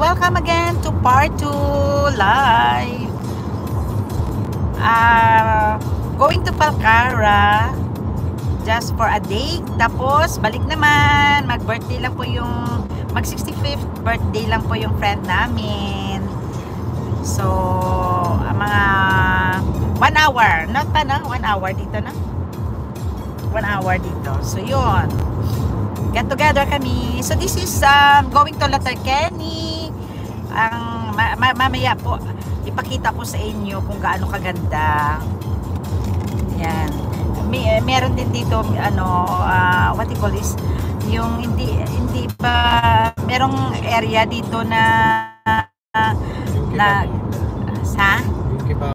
welcome again to part 2 live. Going to Palcara just for a day. Tapos balik naman. Mag-birthday lang po yung mag-65th birthday lang po yung friend namin. So mga 1 hour, not pa na 1 hour dito na. 1 hour dito. So yun. Get together kami. So this is going to Letterkenny. Ang mamaya po ipakita ko sa inyo kung gaano kaganda. Yan. Meron din dito what you call this? Yung hindi pa merong area dito na sa